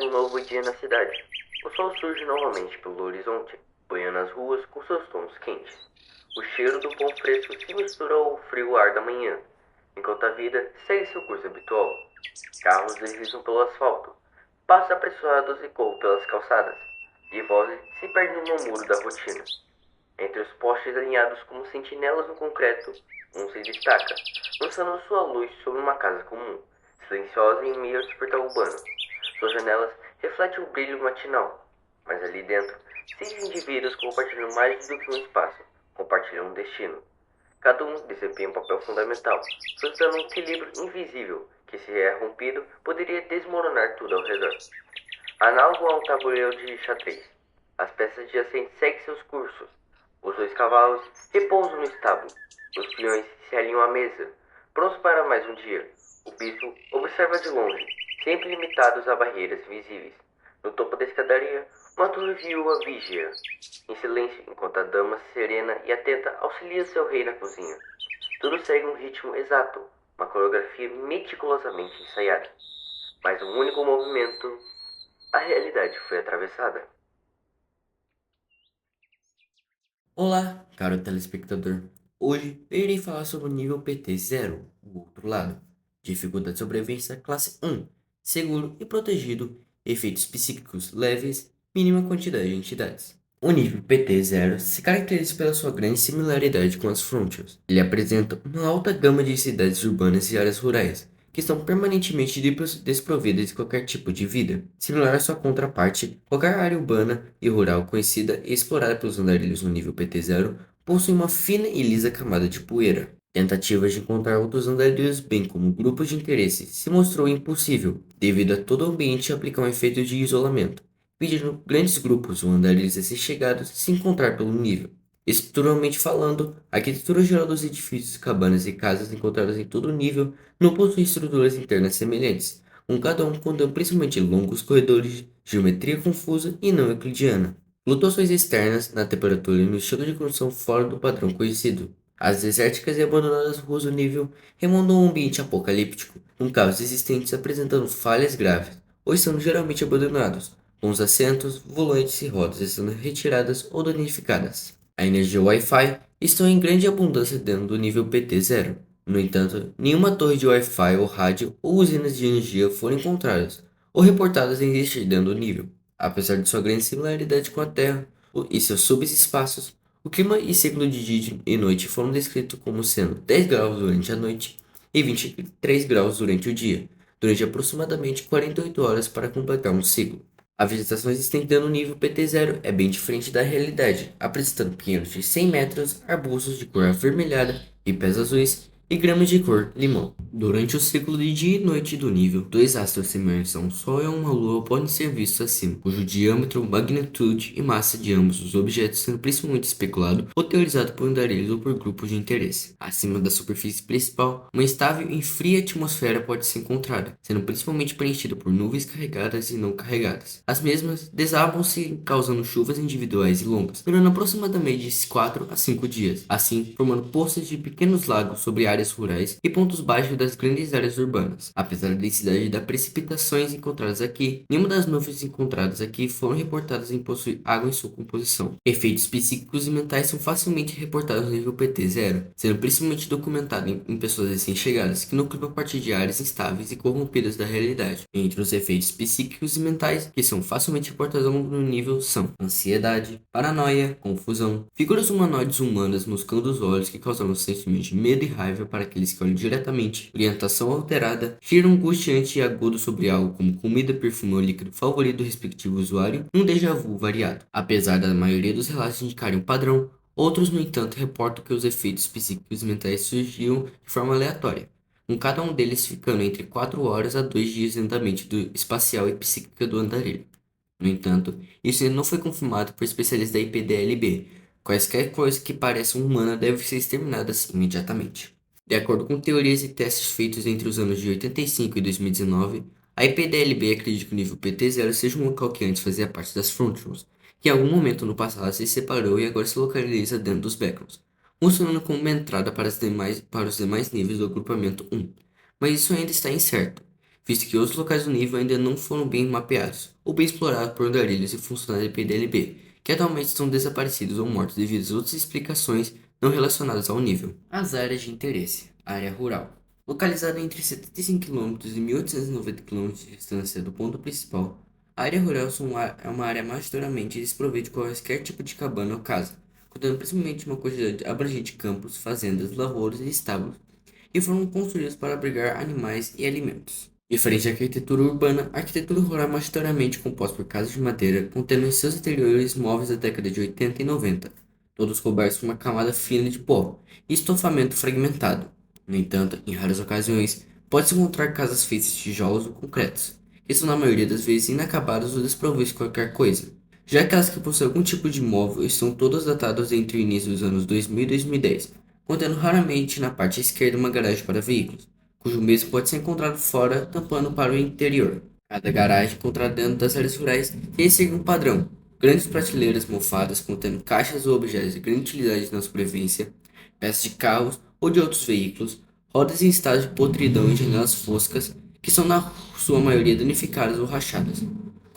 um novo dia na cidade. O sol surge novamente pelo horizonte, banhando as ruas com seus tons quentes. O cheiro do pão fresco se mistura ao frio ar da manhã, enquanto a vida segue seu curso habitual. Carros deslizam pelo asfalto, passos apressados ecoam pelas calçadas, e vozes se perdem no muro da rotina. Entre os postes alinhados como sentinelas no concreto, um se destaca, lançando sua luz sobre uma casa comum, silenciosa em meio ao despertar urbano. Suas janelas refletem o brilho matinal, mas ali dentro, 6 indivíduos compartilham mais do que um espaço, compartilham um destino. Cada um desempenha um papel fundamental, sustentando um equilíbrio invisível que, se é rompido, poderia desmoronar tudo ao redor. Análogo a um tabuleiro de xadrez, as peças adjacentes seguem seus cursos. Os 2 cavalos repousam no estábulo. Os peões se alinham à mesa, prontos para mais um dia. O bispo observa de longe, sempre limitados a barreiras visíveis. No topo da escadaria, uma torre viúva vigia, em silêncio, enquanto a dama serena e atenta auxilia seu rei na cozinha. Tudo segue um ritmo exato, uma coreografia meticulosamente ensaiada. Mas um único movimento, a realidade foi atravessada. Olá, caro telespectador. Hoje eu irei falar sobre o nível PT0, o outro lado. Dificuldade de sobrevivência classe 1, seguro e protegido, efeitos psíquicos leves, mínima quantidade de entidades. O nível PT0 se caracteriza pela sua grande similaridade com as Frontiers. Ele apresenta uma alta gama de cidades urbanas e áreas rurais, que estão permanentemente desprovidas de qualquer tipo de vida. Similar à sua contraparte, qualquer área urbana e rural conhecida e explorada pelos andarilhos no nível PT0 possui uma fina e lisa camada de poeira. Tentativas de encontrar outros andarilhos, bem como grupos de interesse, se mostrou impossível, devido a todo o ambiente aplicar um efeito de isolamento, pedindo grandes grupos ou andarilhos recém-chegados se encontrar pelo nível. Estruturalmente falando, a arquitetura geral dos edifícios, cabanas e casas encontradas em todo o nível não possui estruturas internas semelhantes, com cada um contando principalmente longos corredores, geometria confusa e não euclidiana. Flutuações externas na temperatura e no estilo de construção fora do padrão conhecido. As desérticas e abandonadas ruas do nível remontam a um ambiente apocalíptico, com carros existentes apresentando falhas graves, ou estando geralmente abandonados, com os assentos, volantes e rodas estando retiradas ou danificadas. A energia Wi-Fi está em grande abundância dentro do nível PT0. No entanto, nenhuma torre de Wi-Fi ou rádio ou usinas de energia foram encontradas ou reportadas em existir dentro do nível. Apesar de sua grande similaridade com a Terra e seus subespaços, o clima e ciclo de dia e noite foram descritos como sendo 10 graus durante a noite e 23 graus durante o dia, durante aproximadamente 48 horas para completar um ciclo. A vegetação existente no nível PT0 é bem diferente da realidade, apresentando pinheiros de 100 metros, arbustos de cor avermelhada e pés azuis e gramas de cor limão. Durante o ciclo de dia e noite do nível, dois astros semelhantes a um Sol e a uma Lua podem ser vistos acima, cujo diâmetro, magnitude e massa de ambos os objetos sendo principalmente especulado ou teorizado por andarilhos ou por grupos de interesse. Acima da superfície principal, uma estável e fria atmosfera pode ser encontrada, sendo principalmente preenchida por nuvens carregadas e não carregadas. As mesmas desabam-se causando chuvas individuais e longas, durando aproximadamente de 4 a 5 dias, assim formando poças de pequenos lagos sobre áreas rurais e pontos baixos das grandes áreas urbanas. Apesar da densidade das precipitações encontradas aqui, nenhuma das nuvens encontradas aqui foram reportadas em possuir água em sua composição. Efeitos psíquicos e mentais são facilmente reportados no nível PT0, sendo principalmente documentado em pessoas recém-chegadas que não a partir de áreas instáveis e corrompidas da realidade. Entre os efeitos psíquicos e mentais que são facilmente reportados ao longo do nível são ansiedade, paranoia, confusão, figuras humanoides humanas moscando os olhos que causam um sentimento de medo e raiva para aqueles que olham diretamente, orientação alterada, cheiro angustiante e agudo sobre algo como comida, perfume ou líquido favorito do respectivo usuário, um déjà vu variado. Apesar da maioria dos relatos indicarem um padrão, outros, no entanto, reportam que os efeitos psíquicos e mentais surgiam de forma aleatória, com cada um deles ficando entre 4 horas a 2 dias de andamento espacial e psíquica do andarilho. No entanto, isso ainda não foi confirmado por especialistas da IPDLB. Quaisquer coisas que pareçam humanas devem ser exterminadas imediatamente. De acordo com teorias e testes feitos entre os anos de 85 e 2019, a IPDLB acredita que o nível PT0 seja um local que antes fazia parte das Frontiers, que em algum momento no passado se separou e agora se localiza dentro dos Backgrounds, funcionando como uma entrada para os demais níveis do agrupamento 1. Mas isso ainda está incerto, visto que outros locais do nível ainda não foram bem mapeados ou bem explorados por andarilhos e funcionários de PDLB, que atualmente estão desaparecidos ou mortos devido a outras explicações não relacionadas ao nível. As áreas de interesse. Área rural. Localizada entre 75 quilômetros e 1890 quilômetros de distância do ponto principal, a área rural é uma área majoritariamente desprovida de qualquer tipo de cabana ou casa, contendo principalmente uma quantidade abrangente de campos, fazendas, lavouras e estábulos, e foram construídos para abrigar animais e alimentos. Diferente da arquitetura urbana, a arquitetura rural é majoritariamente composta por casas de madeira, contendo em seus interiores móveis da década de 80 e 90, todos cobertos por uma camada fina de pó e estofamento fragmentado. No entanto, em raras ocasiões, pode-se encontrar casas feitas de tijolos ou concretos, que são na maioria das vezes inacabadas ou desprovidas de qualquer coisa. Já aquelas que possuem algum tipo de móvel estão todas datadas entre o início dos anos 2000 e 2010, contendo raramente na parte esquerda uma garagem para veículos, cujo mesmo pode ser encontrado fora, tampando para o interior. Cada garagem encontrada dentro das áreas rurais tem seguir um padrão: grandes prateleiras mofadas contendo caixas ou objetos de grande utilidade na sobrevivência, peças de carros ou de outros veículos, rodas em estado de podridão e janelas foscas, que são na sua maioria danificadas ou rachadas.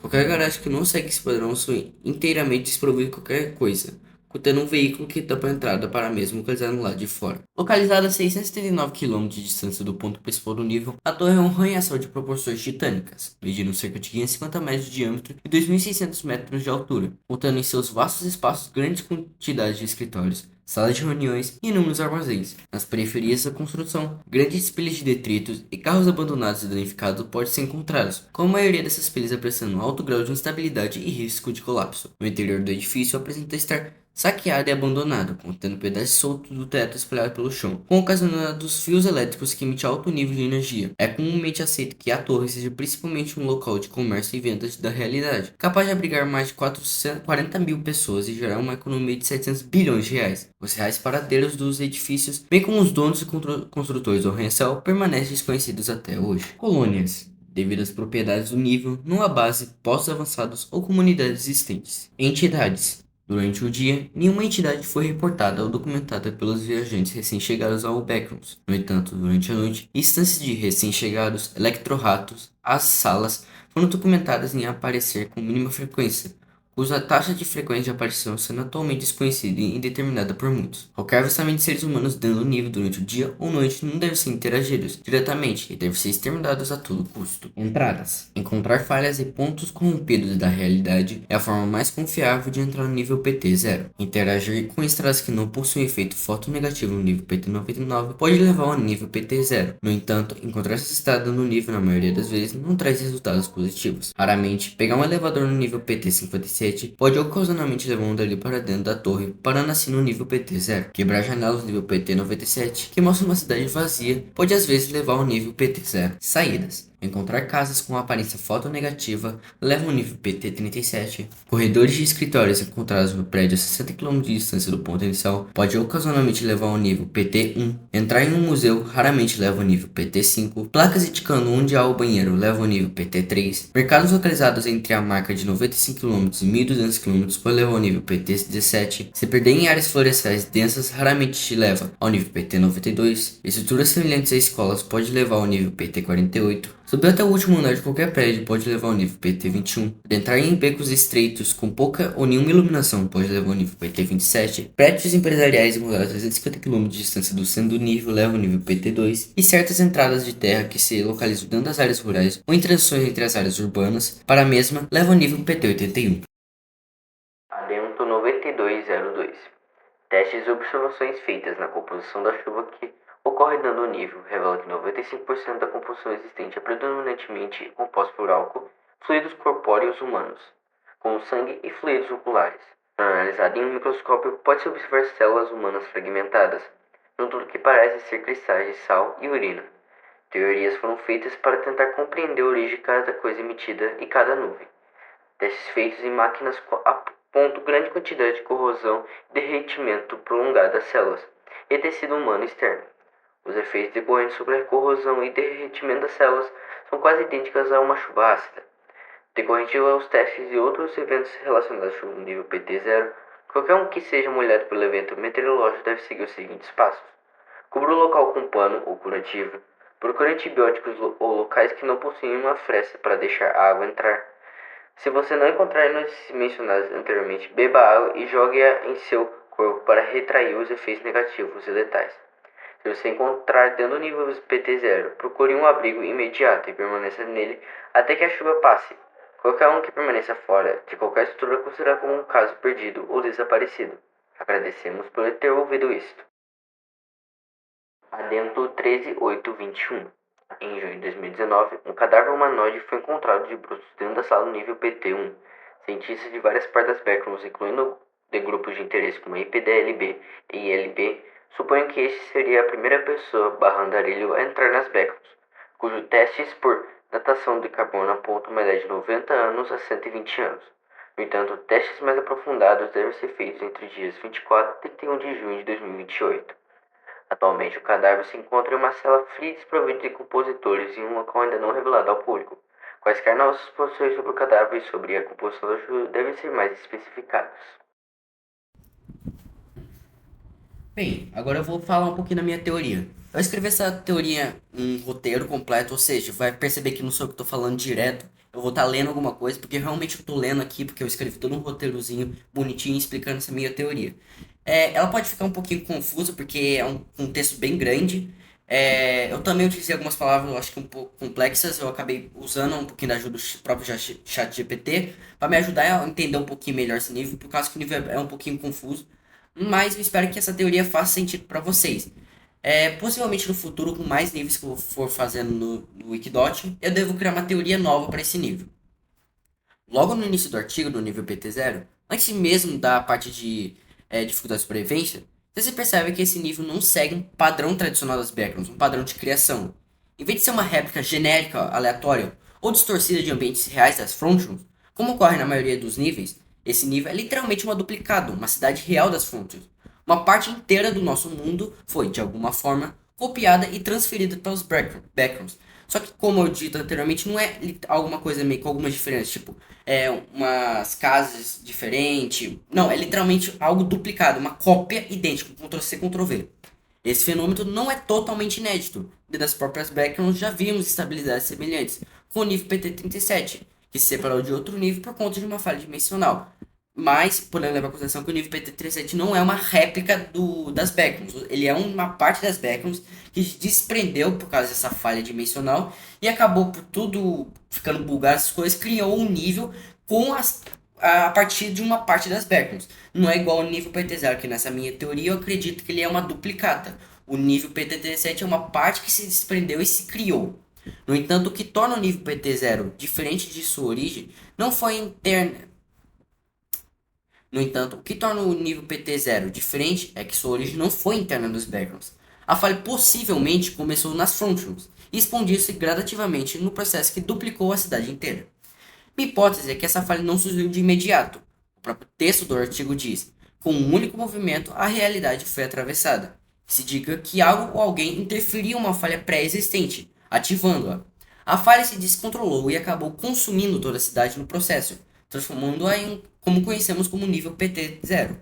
Qualquer garagem que não segue esse padrão são inteiramente desprovidas de qualquer coisa, contendo um veículo que tampa a entrada para a mesma localizado no lado de fora. Localizada a 679 quilômetros de distância do ponto principal do nível, a torre é um arranha-céu de proporções titânicas, medindo cerca de 550 metros de diâmetro e 2.600 metros de altura, contendo em seus vastos espaços grandes quantidades de escritórios, salas de reuniões e inúmeros armazéns. Nas periferias da construção, grandes pilhas de detritos e carros abandonados e danificados podem ser encontrados, com a maioria dessas pilhas apresentando um alto grau de instabilidade e risco de colapso. O interior do edifício apresenta estar saqueado e abandonado, contendo pedaços soltos do teto espalhados pelo chão, com ocasionados fios elétricos que emitem alto nível de energia. É comumente aceito que a torre seja principalmente um local de comércio e vendas da realidade, capaz de abrigar mais de 440 mil pessoas e gerar uma economia de 700 bilhões de reais. Os reais paradeiros dos edifícios, bem como os donos e construtores do arranha-céu, permanecem desconhecidos até hoje. Colônias. Devido às propriedades do nível, numa base, postos avançados ou comunidades existentes. Entidades. Durante o dia, nenhuma entidade foi reportada ou documentada pelos viajantes recém-chegados ao Backrooms. No entanto, durante a noite, instâncias de recém-chegados, electroratos, as salas, foram documentadas em aparecer com mínima frequência, cuja taxa de frequência de aparição sendo atualmente desconhecida e indeterminada por muitos. Qualquer avistamento de seres humanos dentro do nível durante o dia ou noite não deve ser interagidos diretamente e deve ser exterminados a todo custo. Entradas. Encontrar falhas e pontos corrompidos da realidade é a forma mais confiável de entrar no nível PT-0. Interagir com estradas que não possuem efeito fotonegativo no nível PT-99 pode levar ao nível PT-0. No entanto, encontrar essa estrada no nível na maioria das vezes não traz resultados positivos. Raramente, pegar um elevador no nível PT-57 pode ocasionalmente levar um dali para dentro da torre, parando assim no nível PT-0. Quebrar janelas no nível PT-97, que mostra uma cidade vazia, pode às vezes levar ao nível PT-0. Saídas. Encontrar casas com aparência fotonegativa leva ao nível PT-37. Corredores de escritórios encontrados no prédio a 60 km de distância do ponto inicial pode ocasionalmente levar ao nível PT-1. Entrar em um museu raramente leva ao nível PT-5. Placas indicando onde há o banheiro levam ao nível PT-3. Mercados localizados entre a marca de 95 km e 1.200 km pode levar ao nível PT-17. Se perder em áreas florestais densas raramente te leva ao nível PT-92. Estruturas semelhantes a escolas pode levar ao nível PT-48. Subir até o último andar de qualquer prédio pode levar ao nível PT-21. Adentrar em becos estreitos com pouca ou nenhuma iluminação pode levar ao nível PT-27. Prédios empresariais encontrados a 350 km de distância do centro do nível levam ao nível PT-2. E certas entradas de terra que se localizam dentro das áreas rurais ou em transições entre as áreas urbanas para a mesma levam ao nível PT-81. Adendo 9202. Testes e observações feitas na composição da chuva que ocorre dando o nível revela que 95% da composição existente é predominantemente composta por álcool, fluidos corpóreos humanos, como sangue e fluidos oculares. Analisado em um microscópio, pode-se observar células humanas fragmentadas, junto do que parece ser cristais de sal e urina. Teorias foram feitas para tentar compreender a origem de cada coisa emitida e cada nuvem. Testes feitos em máquinas apontam grande quantidade de corrosão e derretimento prolongado das células e tecido humano externo. Os efeitos decorrentes sobre a corrosão e derretimento das células são quase idênticos a uma chuva ácida. Decorrente aos testes e outros eventos relacionados à chuva no nível PT-0, qualquer um que seja molhado pelo evento meteorológico deve seguir os seguintes passos. Cubra o local com pano ou curativo. Procure antibióticos ou locais que não possuem uma fresta para deixar a água entrar. Se você não encontrar nos mencionados anteriormente, beba água e jogue-a em seu corpo para retrair os efeitos negativos e letais. Se você encontrar dentro do nível PT0, procure um abrigo imediato e permaneça nele até que a chuva passe. Qualquer um que permaneça fora de qualquer estrutura é considerado como um caso perdido ou desaparecido. Agradecemos por ter ouvido isto. Adendo 13821. Em junho de 2019, um cadáver humanoide foi encontrado de bruços dentro da sala do nível PT1. Cientistas de várias partes das backgrounds, incluindo de grupos de interesse como IPDLB e ILB, supõem que este seria a primeira pessoa andarilho a entrar nas backgrounds, cujos testes por datação de carbono apontam uma idade de 90 anos a 120 anos. No entanto, testes mais aprofundados devem ser feitos entre os dias 24 e 31 de junho de 2028. Atualmente, o cadáver se encontra em uma cela fria e desprovida de compositores em um local ainda não revelado ao público. Quaisquer novas suposições sobre o cadáver e sobre a composição da chuva devem ser mais especificadas. Bem, agora eu vou falar um pouquinho da minha teoria. Eu escrevi essa teoria em um roteiro completo, ou seja, vai perceber que não sou eu que estou falando direto. Eu vou estar lendo alguma coisa, porque realmente eu estou lendo aqui, porque eu escrevi todo um roteirozinho bonitinho explicando essa minha teoria. Ela pode ficar um pouquinho confusa, porque é um texto bem grande. Eu também utilizei algumas palavras, eu acho que um pouco complexas. Eu acabei usando um pouquinho da ajuda do próprio chat GPT para me ajudar a entender um pouquinho melhor esse nível, por causa que o nível é um pouquinho confuso. Mas eu espero que essa teoria faça sentido para vocês. Possivelmente no futuro, com mais níveis que eu for fazendo no Wikidot, eu devo criar uma teoria nova para esse nível. Logo no início do artigo, no nível PT0, antes mesmo da parte de dificuldade de sobrevivência, você percebe que esse nível não segue um padrão tradicional das backgrounds, um padrão de criação. Em vez de ser uma réplica genérica, aleatória ou distorcida de ambientes reais das frontiers, como ocorre na maioria dos níveis, esse nível é literalmente uma duplicado, uma cidade real das frontiers. Uma parte inteira do nosso mundo foi, de alguma forma, copiada e transferida para os backgrounds. Só que, como eu dito anteriormente, não é alguma coisa meio com algumas diferenças, tipo, umas casas diferentes. Não, é literalmente algo duplicado, uma cópia idêntica, Ctrl+C, Ctrl+V. Esse fenômeno não é totalmente inédito. Dentro das próprias backgrounds já vimos estabilidades semelhantes, com o nível PT37, que se separou de outro nível por conta de uma falha dimensional. Mas, podemos levar em consideração que o nível PT37 não é uma réplica das backgrounds. Ele é uma parte das backgrounds que se desprendeu por causa dessa falha dimensional e acabou por tudo ficando bugado, essas coisas, criou um nível a partir de uma parte das backgrounds. Não é igual ao nível PT0, que nessa minha teoria eu acredito que ele é uma duplicata. O nível PT37 é uma parte que se desprendeu e se criou. No entanto, o que torna o nível PT0 diferente de sua origem não foi interna. No entanto, o que torna o nível PT0 diferente é que sua origem não foi interna nos backgrounds. A falha possivelmente começou nas frontrooms e expandiu-se gradativamente no processo que duplicou a cidade inteira. Minha hipótese é que essa falha não surgiu de imediato. O próprio texto do artigo diz: com um único movimento, a realidade foi atravessada. Se diga que algo ou alguém interferiu em uma falha pré-existente, ativando-a. A falha se descontrolou e acabou consumindo toda a cidade no processo, transformando-a em como conhecemos como nível PT0.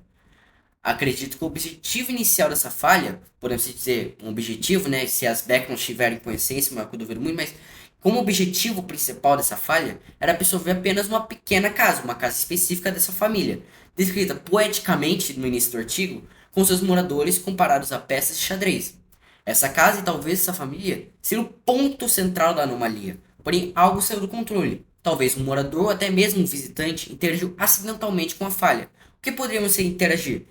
Acredito que o objetivo inicial dessa falha, podemos dizer um objetivo, né, se as backgrounds tiverem com essência, mas eu duvido muito, mas como objetivo principal dessa falha era absorver apenas uma pequena casa, uma casa específica dessa família, descrita poeticamente no início do artigo, com seus moradores comparados a peças de xadrez. Essa casa e talvez essa família seria o ponto central da anomalia, porém algo saiu do controle. Talvez um morador ou até mesmo um visitante interagiu acidentalmente com a falha. O que poderíamos ser interagir?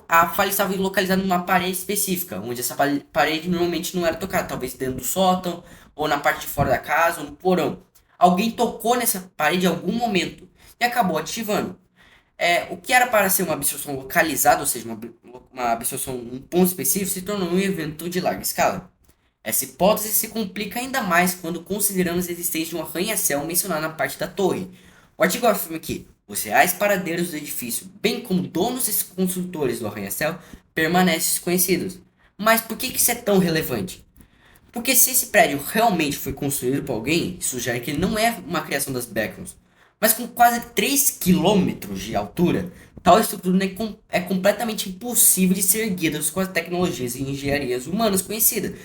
A falha estava localizada numa parede específica, onde essa parede normalmente não era tocada, talvez dentro do sótão, ou na parte de fora da casa, ou no porão. Alguém tocou nessa parede em algum momento e acabou ativando. O que era para ser uma absorção localizada, ou seja, uma absorção em um ponto específico, se tornou um evento de larga escala. Essa hipótese se complica ainda mais quando consideramos a existência de um arranha-céu mencionado na parte da torre. O artigo afirma que os reais paradeiros do edifício, bem como donos e construtores do arranha-céu, permanecem desconhecidos. Mas por que isso é tão relevante? Porque se esse prédio realmente foi construído por alguém, isso sugere que ele não é uma criação das backgrounds. Mas com quase 3 quilômetros de altura, tal estrutura é completamente impossível de ser erguida com as tecnologias e engenharias humanas conhecidas.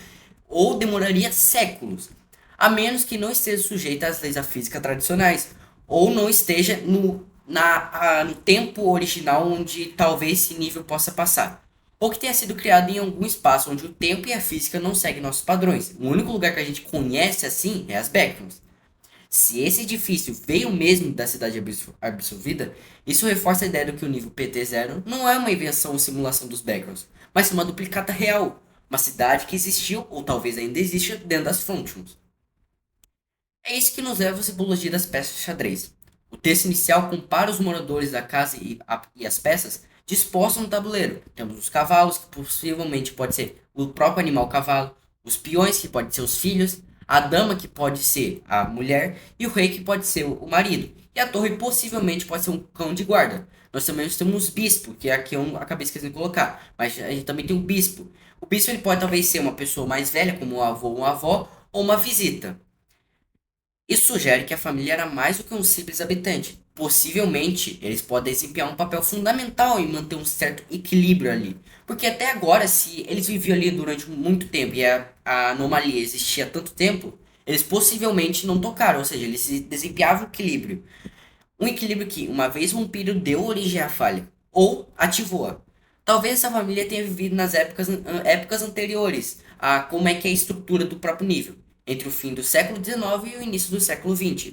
ou demoraria séculos, a menos que não esteja sujeita às leis da física tradicionais, ou não esteja no tempo original onde talvez esse nível possa passar, ou que tenha sido criado em algum espaço onde o tempo e a física não seguem nossos padrões. O único lugar que a gente conhece assim é as Backrooms. Se esse edifício veio mesmo da cidade absorvida, isso reforça a ideia de que o nível PT-0 não é uma invenção ou simulação dos Backrooms, mas uma duplicata real, uma cidade que existiu ou talvez ainda exista dentro das Frontrooms. É isso que nos leva à simbologia das peças de xadrez. O texto inicial compara os moradores da casa e as peças dispostas no tabuleiro. Temos os cavalos, que possivelmente pode ser o próprio animal cavalo, os peões, que pode ser os filhos, a dama, que pode ser a mulher, e o rei, que pode ser o marido. E a torre possivelmente pode ser um cão de guarda. Nós também temos o bispo, que aqui eu acabei esquecendo de colocar, mas a gente também tem o bispo. O bispo ele pode talvez ser uma pessoa mais velha, como um avô ou uma avó, ou uma visita. Isso sugere que a família era mais do que um simples habitante. Possivelmente, eles podem desempenhar um papel fundamental em manter um certo equilíbrio ali. Porque até agora, se eles viviam ali durante muito tempo e a anomalia existia há tanto tempo, eles possivelmente não tocaram, ou seja, eles desempenhavam o equilíbrio. Um equilíbrio que, uma vez rompido, deu origem à falha, ou ativou-a. Talvez essa família tenha vivido nas épocas anteriores a como é que é a estrutura do próprio nível, entre o fim do século XIX e o início do século XX.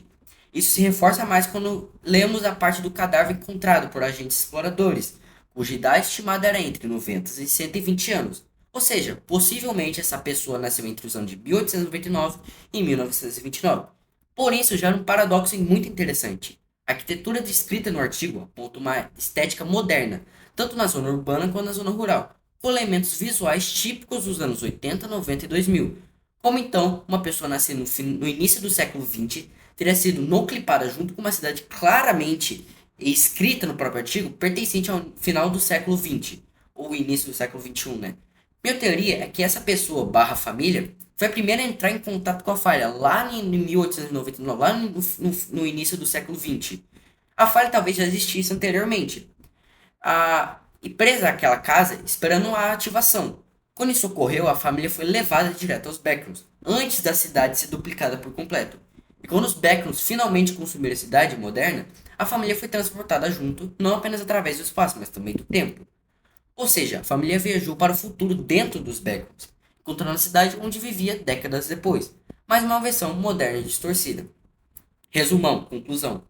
Isso se reforça mais quando lemos a parte do cadáver encontrado por agentes exploradores, cuja idade estimada era entre 90 e 120 anos. Ou seja, possivelmente essa pessoa nasceu entre os anos de 1899 e 1929. Porém, isso gera um paradoxo muito interessante. A arquitetura descrita no artigo aponta uma estética moderna, tanto na zona urbana quanto na zona rural, com elementos visuais típicos dos anos 80, 90 e 2000. Como então, uma pessoa nascida no início do século XX teria sido noclipada junto com uma cidade claramente escrita no próprio artigo, pertencente ao final do século XX, ou início do século XXI, né? Minha teoria é que essa pessoa barra família foi a primeira a entrar em contato com a falha lá em 1899, lá no início do século XX. A falha talvez já existisse anteriormente, e presa àquela casa esperando a ativação. Quando isso ocorreu, a família foi levada direto aos Backrooms, antes da cidade ser duplicada por completo. E quando os Backrooms finalmente consumiram a cidade moderna, a família foi transportada junto, não apenas através do espaço, mas também do tempo. Ou seja, a família viajou para o futuro dentro dos Backrooms, encontrando a cidade onde vivia décadas depois, mas uma versão moderna e distorcida. Resumão, conclusão.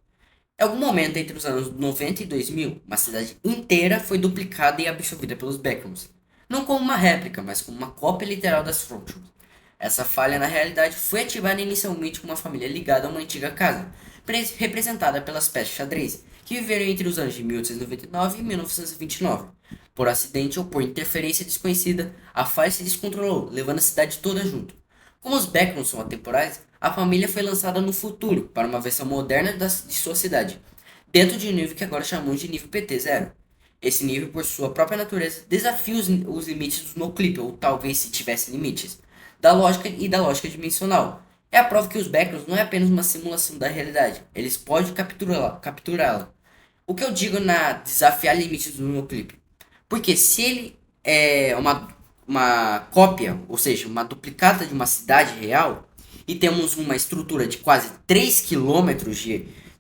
Em algum momento entre os anos 90 e 2000, uma cidade inteira foi duplicada e absorvida pelos Backrooms. Não como uma réplica, mas como uma cópia literal das Frontrooms. Essa falha na realidade foi ativada inicialmente com uma família ligada a uma antiga casa, representada pelas peças xadrez, que viveram entre os anos de 1899 e 1929. Por acidente ou por interferência desconhecida, a falha se descontrolou, levando a cidade toda junto. Como os Backrooms são atemporais, a família foi lançada no futuro para uma versão moderna de sua cidade, dentro de um nível que agora chamamos de nível PT-0. Esse nível, por sua própria natureza, desafia os limites do noclip, ou talvez se tivesse limites, da lógica e da lógica dimensional. É a prova que os Backrooms não é apenas uma simulação da realidade, eles podem capturá-la. O que eu digo na desafiar limites do noclip? Porque se ele é uma cópia, ou seja, uma duplicata de uma cidade real, e temos uma estrutura de quase 3 quilômetros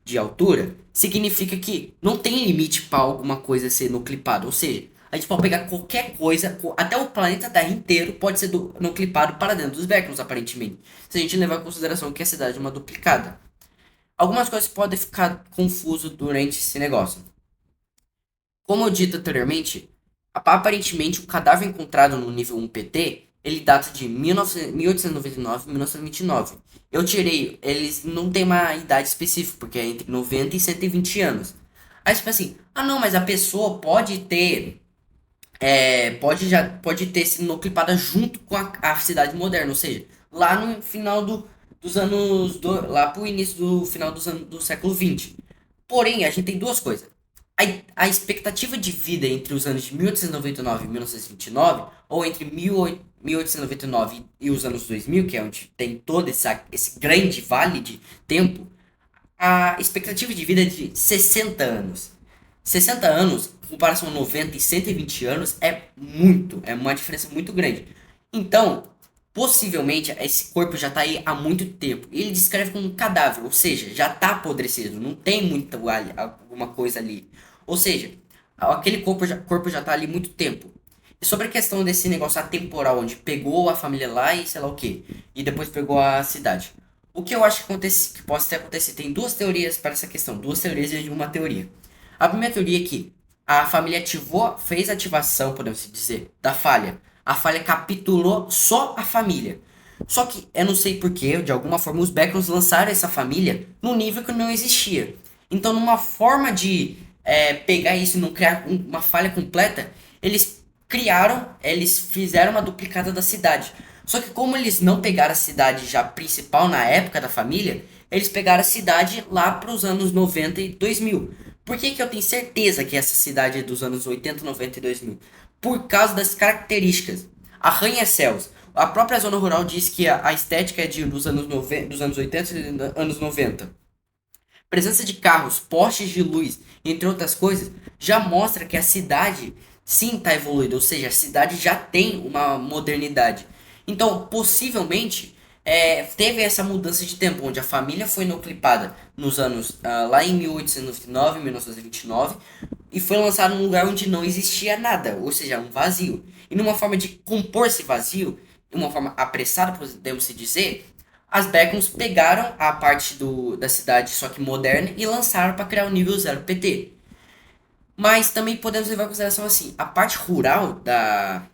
de altura, significa que não tem limite para alguma coisa ser noclipada. Ou seja, a gente pode pegar qualquer coisa, até o planeta Terra inteiro pode ser noclipado para dentro dos Backrooms, aparentemente. Se a gente levar em consideração que a cidade é uma duplicada. Algumas coisas podem ficar confuso durante esse negócio. Como eu dito anteriormente, aparentemente o cadáver encontrado no nível 1 PT, ele data de 1899 e 1929. Eu tirei, eles não tem uma idade específica, porque é entre 90 e 120 anos. Aí você pensa assim, não, mas a pessoa pode ter pode ter sido noclipada junto com a cidade moderna, ou seja, lá no final dos anos lá pro início do final dos anos do século XX. Porém, a gente tem duas coisas. A expectativa de vida entre os anos de 1899 e 1929, ou entre 1899 e os anos 2000, que é onde tem todo esse grande vale de tempo, a expectativa de vida é de 60 anos. 60 anos, em comparação a 90 e 120 anos, é uma diferença muito grande. Então, Possivelmente esse corpo já tá aí há muito tempo. Ele descreve como um cadáver, ou seja, já tá apodrecido, não tem muita alguma coisa ali. Ou seja, aquele corpo já tá ali muito tempo. E sobre a questão desse negócio atemporal, onde pegou a família lá e sei lá o que, e depois pegou a cidade. O que eu acho que pode ter acontecido? Tem duas teorias para essa questão, duas teorias e uma teoria. A primeira teoria é que a família ativou, fez a ativação, podemos dizer, da falha. A falha capturou só a família. Só que eu não sei porquê, de alguma forma, os Backrooms lançaram essa família num nível que não existia. Então, numa forma de pegar isso e não criar uma falha completa, eles fizeram uma duplicata da cidade. Só que como eles não pegaram a cidade já principal na época da família, eles pegaram a cidade lá para os anos 90 e 2000. Por que que eu tenho certeza que essa cidade é dos anos 80, 90 e 2000? Por causa das características. Arranha-céus. A própria zona rural diz que a estética é dos anos 90, dos anos 80 e dos anos 90. Presença de carros, postes de luz, entre outras coisas, já mostra que a cidade sim está evoluída, ou seja, a cidade já tem uma modernidade. Então, possivelmente, teve essa mudança de tempo, onde a família foi nucleada nos anos lá em 1899, 1929, e foi lançado num lugar onde não existia nada, ou seja, um vazio. E numa forma de compor esse vazio, uma forma apressada, podemos se dizer, as Backrooms pegaram a parte da cidade, só que moderna, e lançaram para criar o nível 0 PT. Mas também podemos levar em consideração assim, a parte rural da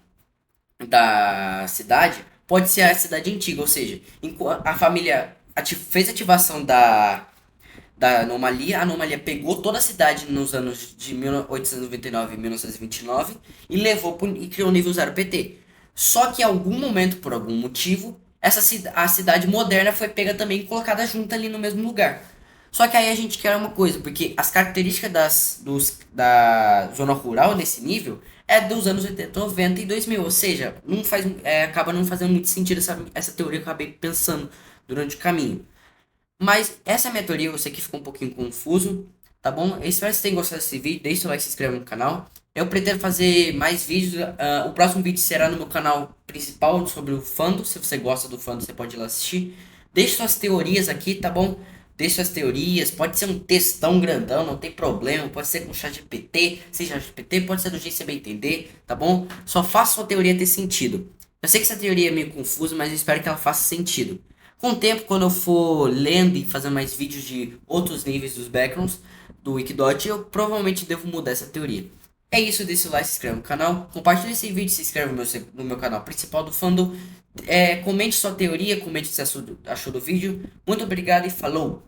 cidade pode ser a cidade antiga, ou seja, a família fez a ativação da anomalia, a anomalia pegou toda a cidade nos anos de 1899 e 1929 e levou e criou o nível 0 PT. Só que em algum momento, por algum motivo, a cidade moderna foi pega também e colocada junto ali no mesmo lugar. Só que aí a gente quer uma coisa, porque as características da zona rural nesse nível é dos anos 80, 90 e 2000, ou seja, não faz, acaba não fazendo muito sentido essa teoria que eu acabei pensando durante o caminho. Mas essa é a minha teoria, eu sei que ficou um pouquinho confuso, tá bom? Eu espero que vocês tenham gostado desse vídeo, deixe seu like e se inscreva no canal. Eu pretendo fazer mais vídeos, o próximo vídeo será no meu canal principal sobre o Fando, se você gosta do Fando você pode ir lá assistir. Deixe suas teorias aqui, tá bom? Deixe suas teorias, pode ser um textão grandão, não tem problema, pode ser com chat GPT, seja GPT, pode ser do jeito que você bem entender, tá bom? Só faça sua teoria ter sentido. Eu sei que essa teoria é meio confusa, mas eu espero que ela faça sentido. Com o tempo, quando eu for lendo e fazendo mais vídeos de outros níveis dos backgrounds do Wikidot, eu provavelmente devo mudar essa teoria. É isso, deixa o like, se inscreve no canal, compartilhe esse vídeo, se inscreve no meu canal principal do Fandom. Comente sua teoria, comente o que você achou do vídeo. Muito obrigado e falou!